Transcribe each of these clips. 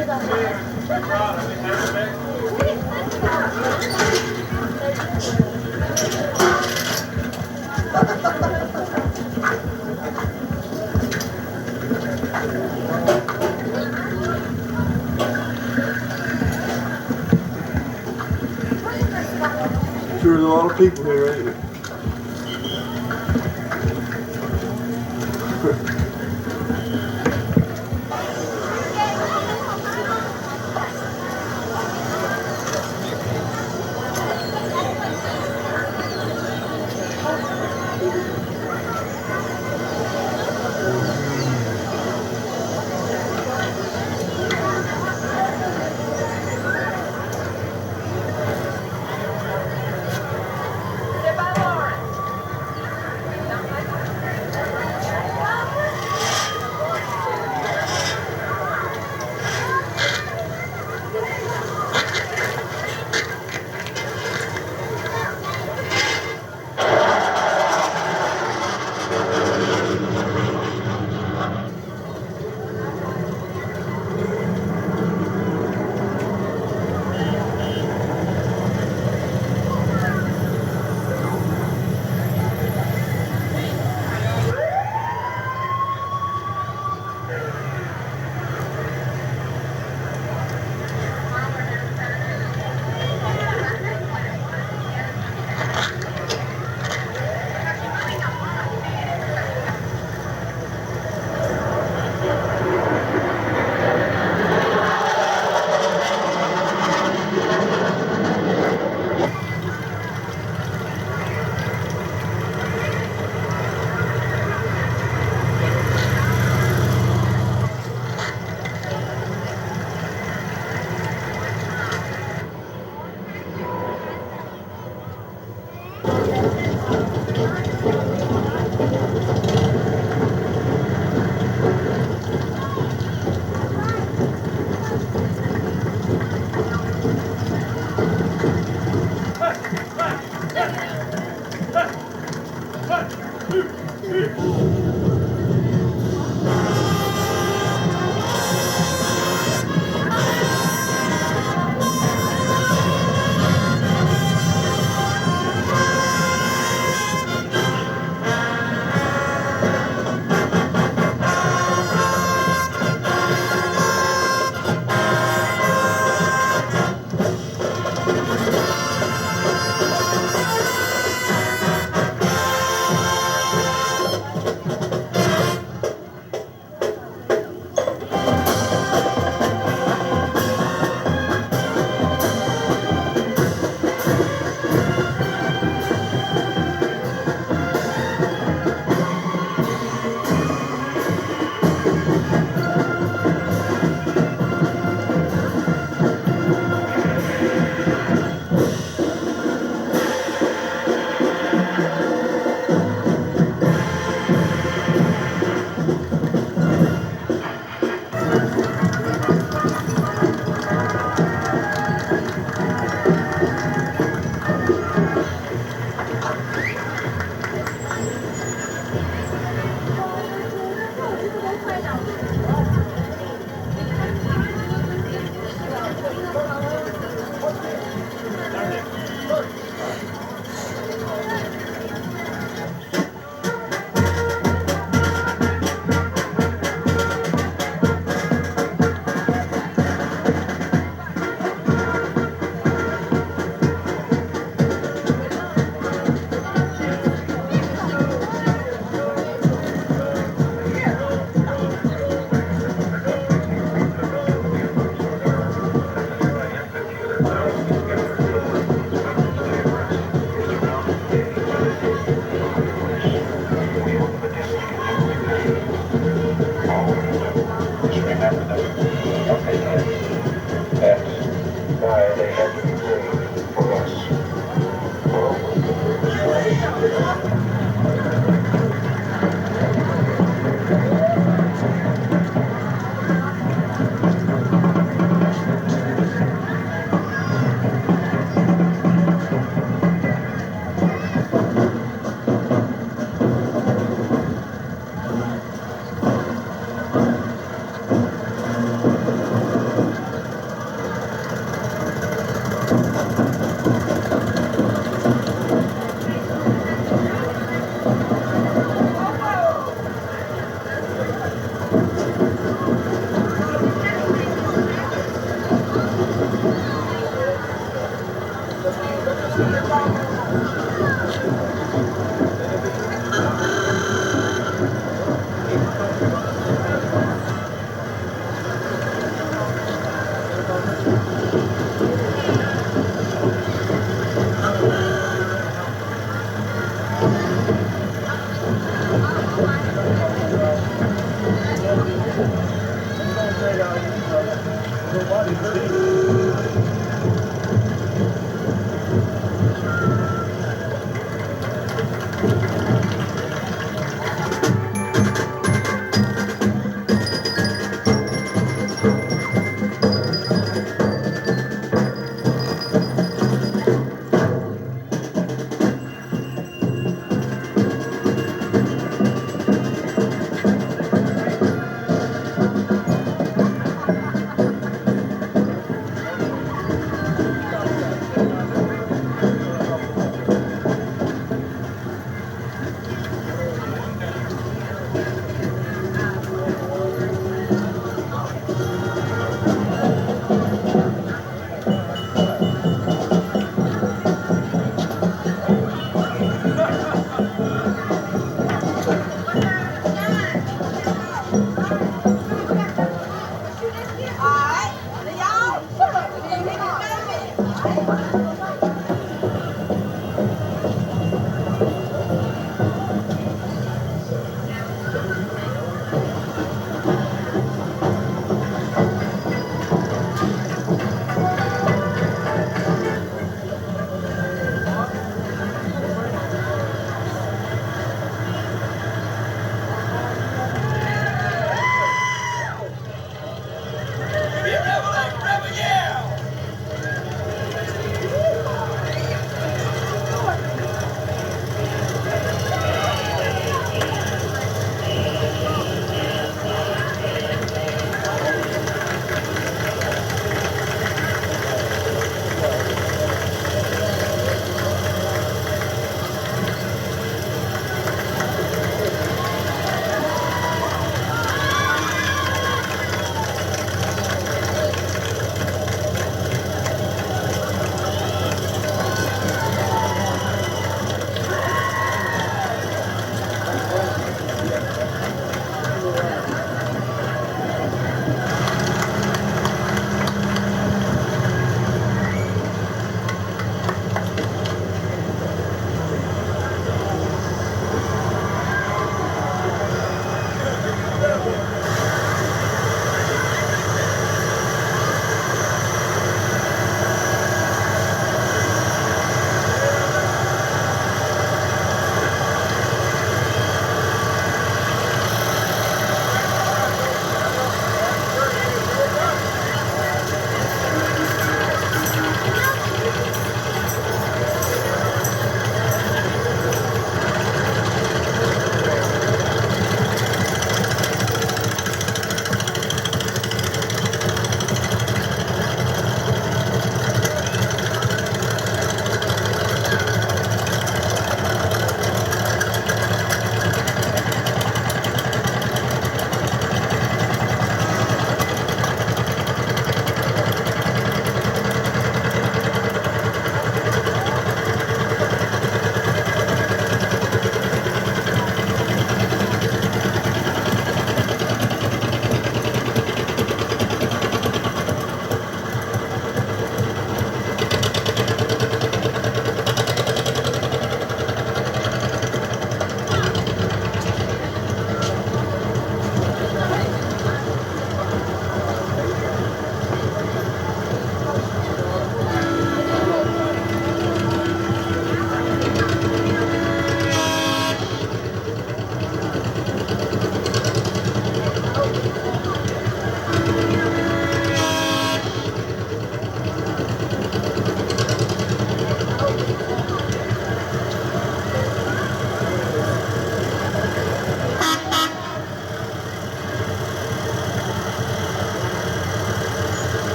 Sure, there's a lot of people here, ain't there?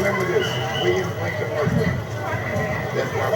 remember this. We didn't like the first one. That's my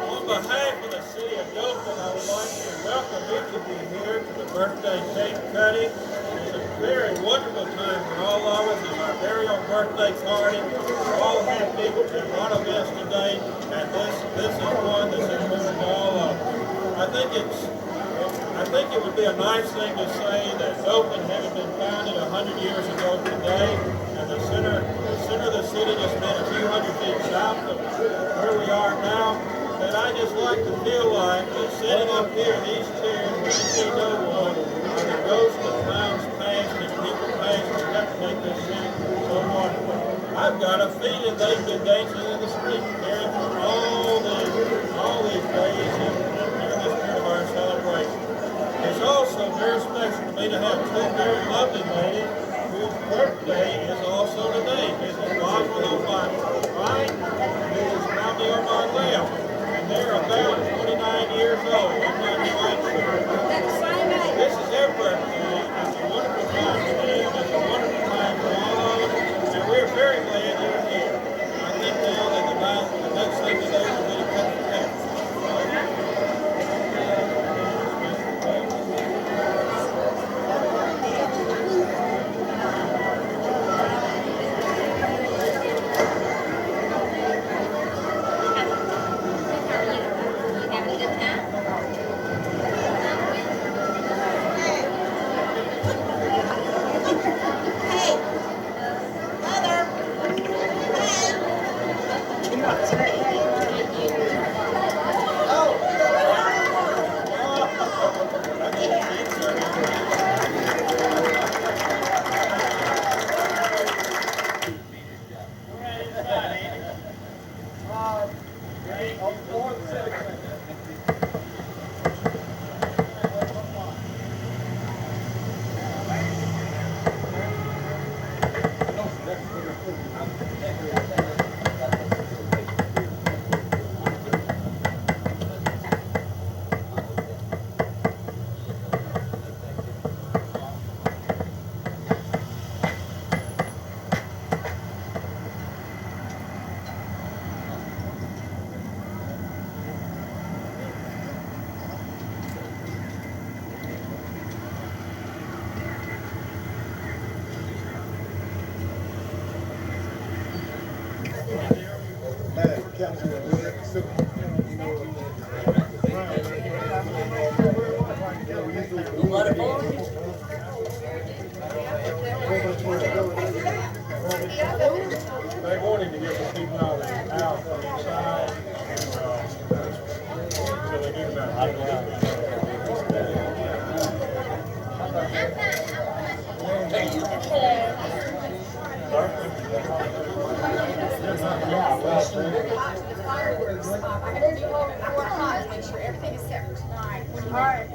On behalf of the city of Dothan, I would like to welcome each of you here to the birthday cake cutting. It's a very wonderful time for all of us. It's our very own birthday party. We're all happy and one of us today, and this is one that's important to all of us. I think it would be a nice thing to say that Dothan, having been founded 100 years ago today, and the center of the city just been a few hundred feet south of where we are now, that I just like to feel like that sitting up here in these chairs with the no one are the ghosts of times past and people past who helped make this city so wonderful. I've got a feeling they've been dancing in the street, caring for all these days and during this period of our celebration. It's also very special to me to have two very lovely ladies whose birthday is also today. Mrs. Roswell on my right, Mrs. Robbie on my left. And they're about 29 years old. I'm not quite sure. This is their birthday. It's a wonderful time today. It's a wonderful time for all of us. And we're very glad you're here. I think now that the next thing to do will be to cut the cake. They wanted to get the people out from the side, so they did about Make sure everything is separate tonight. All right.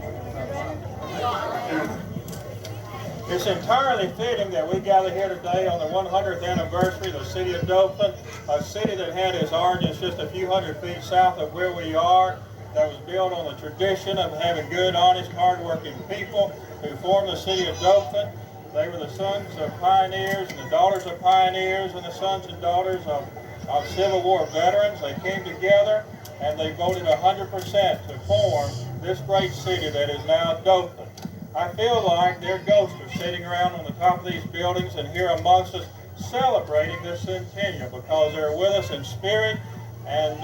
It's entirely fitting that we gather here today on the 100th anniversary of the city of Dothan, a city that had its origins just a few hundred feet south of where we are, that was built on the tradition of having good, honest, hard-working people who formed the city of Dothan. They were the sons of pioneers and the daughters of pioneers and the sons and daughters of Civil War veterans. They came together and they voted 100% to form this great city that is now Dothan. I feel like their ghosts are sitting around on the top of these buildings and here amongst us celebrating this centennial because they're with us in spirit and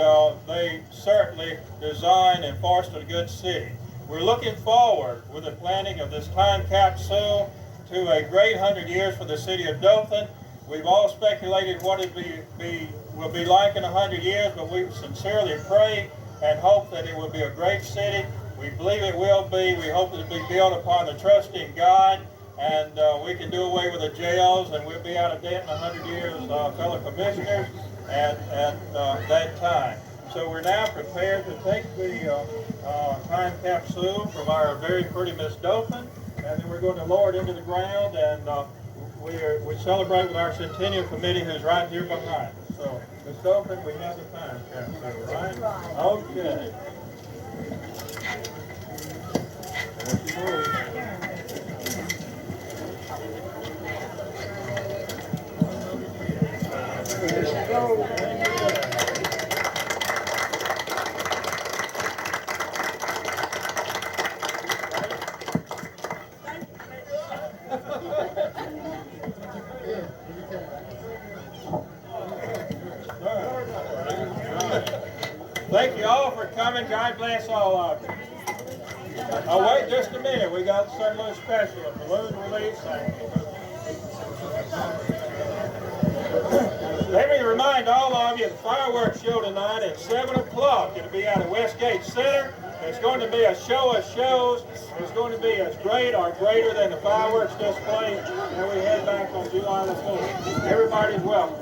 they certainly designed and fostered a good city. We're looking forward with the planning of this time capsule to a great 100 years for the city of Dothan. We've all speculated what it will be like in 100 years, but we sincerely pray and hope that it will be a great city. We believe it will be. We hope it will be built upon the trusting God, and we can do away with the jails, and we'll be out of debt in 100 years, fellow commissioners, at that time. So we're now prepared to take the time capsule from our very pretty Miss Dothan, and then we're going to lower it into the ground, and we celebrate with our Centennial Committee who's right here behind us. So, Miss Dothan, we have the time capsule, right? Okay. Thank you all for coming. God bless all of you. Oh, wait just a minute. We got something a little special, a balloon release. Let me remind all of you the fireworks show tonight at 7 o'clock. It'll be out of Westgate Center. It's going to be a show of shows. It's going to be as great or greater than the fireworks display that we had back on July the 4th. Everybody's welcome.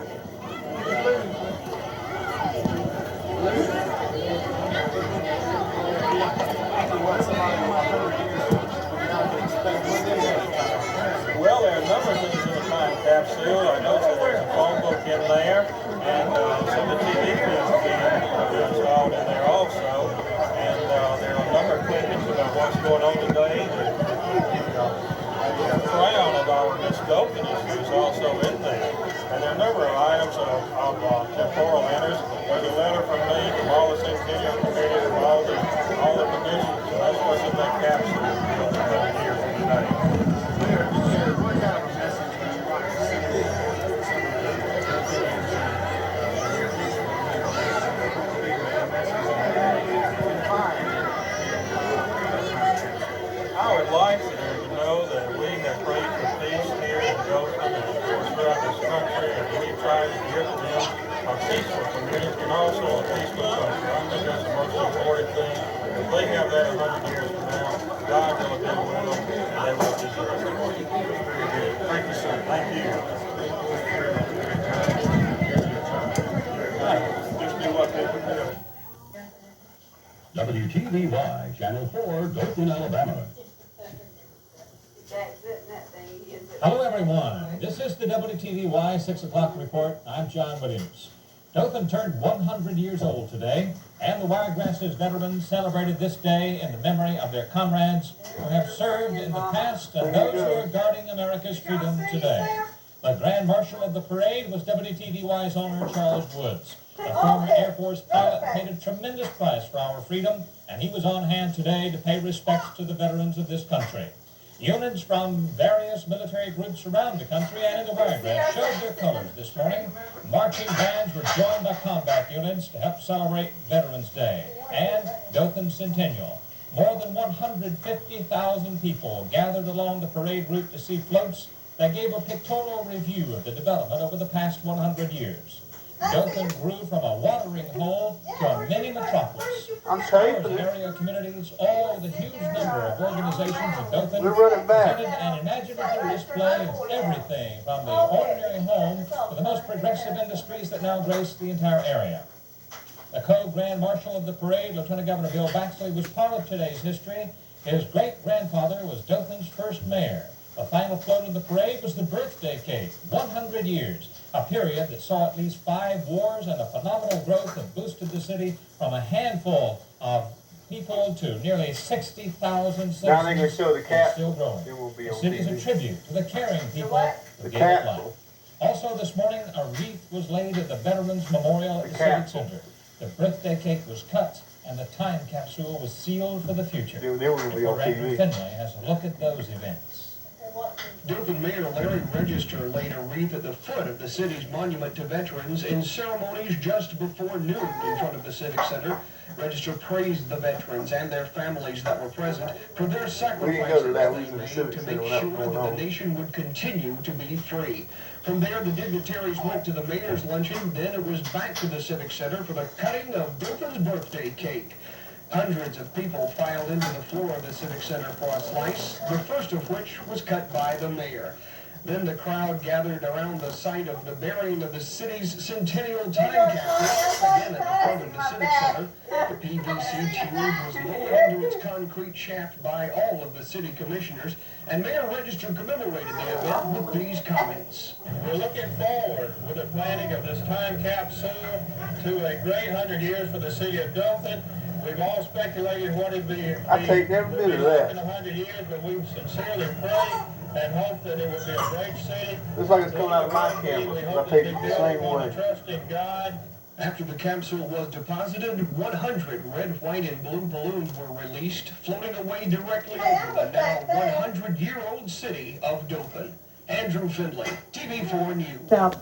Well, there are a number of things in the time capsule. I know that there's a phone book in there, and some of the TV films are installed in there also. And there are a number of clippings about what's going on today. The crown of our Miss Dothan is also in there. And there are a number of items of temporal enters. There's a letter from me from all the Centennial Committee, from all the conditions. So that's what's in that capsule here for today. I would like for you to know that we have prayed for peace here in Dothan and of course throughout this country, and we try to give to them a peaceful community and also a peaceful country. I think that's the most important thing. If they have that 100 years from now, God will have been with them and they will deserve it. Thank you, sir. Thank you. Just do what they do. WTVY, Channel 4, Dothan, Alabama. Hello, everyone. This is the WTVY 6 o'clock report. I'm John Williams. Dothan turned 100 years old today, and the Wiregrass's veterans celebrated this day in the memory of their comrades who have served in the past and those who are guarding America's freedom today. The Grand Marshal of the parade was WTVY's owner, Charles Woods. The former Air Force pilot paid a tremendous price for our freedom, and he was on hand today to pay respects to the veterans of this country. Units from various military groups around the country and in the Wiregrass showed their colors this morning. Marching bands were joined by combat units to help celebrate Veterans Day and Dothan Centennial. More than 150,000 people gathered along the parade route to see floats that gave a pictorial review of the development over the past 100 years. Dothan grew from a watering hole to a mini metropolis. Stores, area communities, all the huge number of organizations in Dothan presented an imaginative display of everything from the ordinary home to the most progressive industries that now grace the entire area. The co-Grand Marshal of the parade, Lieutenant Governor Bill Baxley, was part of today's history. His great-grandfather was Dothan's first mayor. The final float of the parade was the birthday cake, 100 years, a period that saw at least 5 wars and a phenomenal growth that boosted the city from a handful of people to nearly 60,000 citizens. Now they're going to show the and capsule. Still growing. It will be The on city is a TV. tribute to the caring people who The gave it life. capsule. Also this morning, a wreath was laid at the Veterans Memorial at the Civic capsule. Center. The birthday cake was cut, and the time capsule was sealed for the future. They will be on Andrew TV. Finley has a look at those events. Dothan Mayor Larry Register laid a wreath at the foot of the city's monument to veterans in ceremonies just before noon in front of the Civic Center. Register praised the veterans and their families that were present for their sacrifices that. they We was in the made Civic to Center make when that sure was going that on. the nation would continue to be free. From there, the dignitaries went to the mayor's luncheon. Then it was back to the Civic Center for the cutting of Dothan's birthday cake. Hundreds of people filed into the floor of the Civic Center for a slice, the first of which was cut by the mayor. Then the crowd gathered around the site of the burying of the city's centennial time capsule. Again, at the front of the Civic Center, the PVC tube was lowered into its concrete shaft by all of the city commissioners, and Mayor Register commemorated the event with these comments. We're looking forward with the planning of this time capsule to a great 100 years for the city of Dothan. We've all speculated what it'd be. I take every bit of that. In 100 years, but we sincerely pray and hope that it will be a great city. Looks like it's coming out of my camera. We I hope take that it they the build same upon way. the trust in God. After the capsule was deposited, 100 red, white, and blue balloons were released, floating away directly over the now 100-year-old city of Dothan. Andrew Findlay, TV4 News.